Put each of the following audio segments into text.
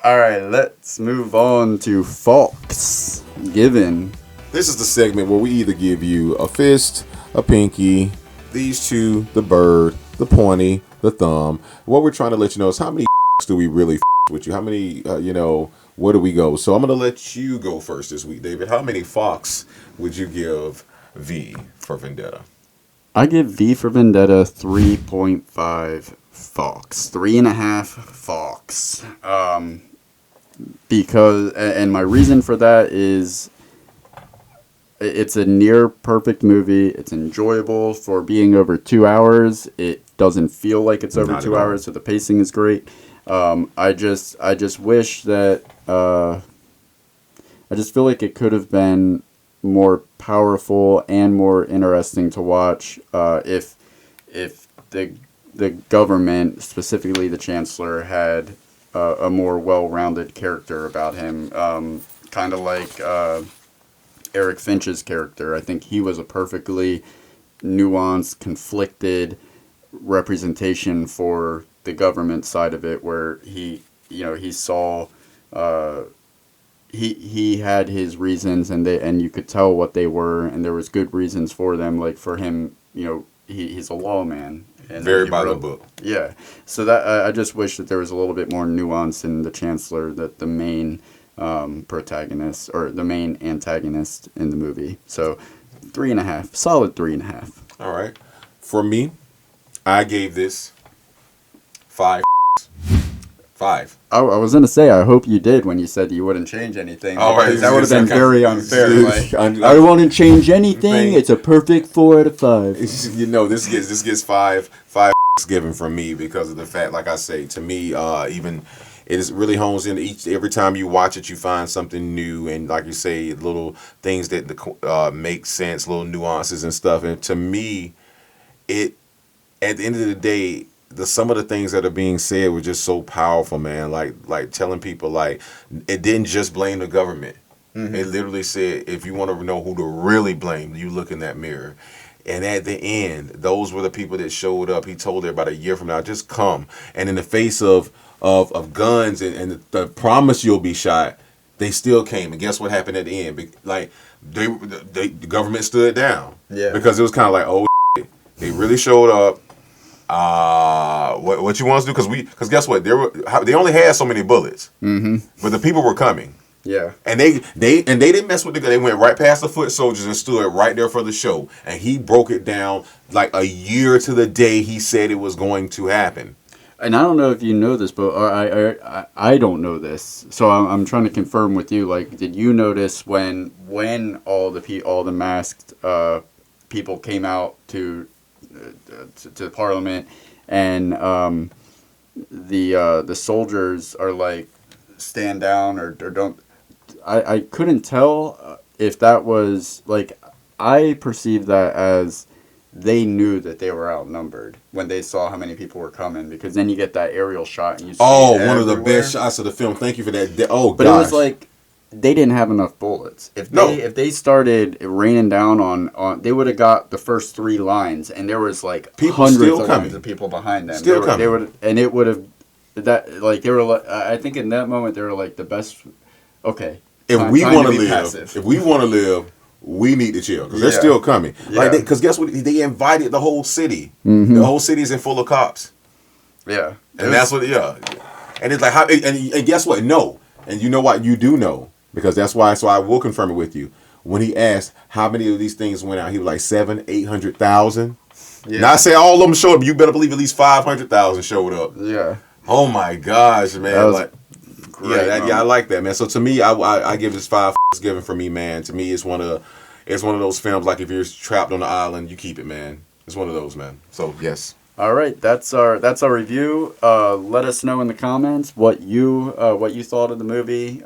All right, let's move on to Fox Given. This is the segment where we either give you a fist, a pinky, these two, the bird, the pointy, the thumb. What we're trying to let you know is how many do we really with you? How many, where do we go? So I'm going to let you go first this week, David. How many Fox would you give V for Vendetta? I give V for Vendetta 3.5 Fox. 3.5 Fox. Because, and my reason for that is it's a near perfect movie. It's enjoyable for being over 2 hours. It doesn't feel like it's over Not 2 at all. hours, so the pacing is great. I just wish that I just feel like it could have been more powerful and more interesting to watch if the government, specifically the Chancellor, had a more well-rounded character about him, kind of like Eric Finch's character. I think he was a perfectly nuanced, conflicted representation for the government side of it, where he saw he had his reasons, and you could tell what they were, and there was good reasons for them. Like for him, he's a lawman. And Very he by the wrote- book. Yeah. So that I just wish that there was a little bit more nuance in the Chancellor, that the main protagonist or the main antagonist in the movie. So 3.5, solid 3.5. All right. For me, I gave this 5. 5. I was gonna say, I hope you did when you said you wouldn't change anything. Oh, right. That would have been very unfair. Like, I I won't change anything. It's a perfect 4 out of 5. This gets 5 given from me because of the fact, like I say, to me, even it is really hones in every time you watch it, you find something new, and like you say, little things that make sense, little nuances and stuff. And to me, it at the end of the day, some of the things that are being said were just so powerful, man. Like telling people, like, it didn't just blame the government. Mm-hmm. It literally said, if you want to know who to really blame, you look in that mirror. And at the end, those were the people that showed up. He told her about a year from now, just come. And in the face of guns and the promise you'll be shot, they still came. And guess what happened at the end? Like, the government stood down. Yeah. Because it was kind of like, oh, shit. They really showed up. What you want us to do? Because guess what? They only had so many bullets. Mm-hmm. But the people were coming. Yeah. And they didn't mess with the gun. They went right past the foot soldiers and stood right there for the show. And he broke it down like a year to the day he said it was going to happen. And I don't know if you know this, but I don't know this. So I'm trying to confirm with you. Like, did you notice when all the masked people came out to Parliament, and the soldiers are like, stand down or don't. I couldn't tell if that was like, I perceived that as they knew that they were outnumbered when they saw how many people were coming, because then you get that aerial shot and you see one of the everywhere. best shots of the film. Thank you for that. Oh, but gosh. It was like they didn't have enough bullets. If they started raining down on they would have got the first 3 lines, and there was like People hundreds still of coming. lines of people behind them. Still They coming. would, and it would have that, like, they were like, I think in that moment they were like the best. Okay, If we time want to be live, passive. if we want to live, we need to chill because they're Yeah. still coming. Yeah. Like, because guess what? They invited the whole city. Mm-hmm. The whole city's in full of cops. Yeah, And that's what, yeah. And it's like, how? And guess what? No. And you know what? You do know, because that's why. So I will confirm it with you. When he asked how many of these things went out, he was like 700,000-800,000. Yeah. Now I say all of them showed up. You better believe at least 500,000 showed up. Yeah. Oh my gosh, man! That was like, great I like that, man. So to me, I give this 5 given for me, man. To me, it's one of those films. Like, if you're trapped on the island, you keep it, man. It's one of those, man. So yes. All right, that's our review. Let us know in the comments what you thought of the movie.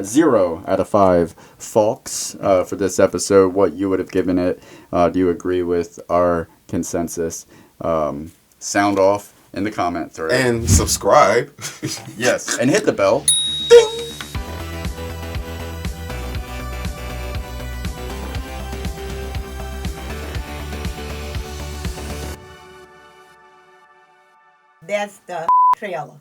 0 out of 5 Fox for this episode. What you would have given it? Do you agree with our consensus? Sound off in the comment thread. And subscribe. Yes, and hit the bell. That's the trailer.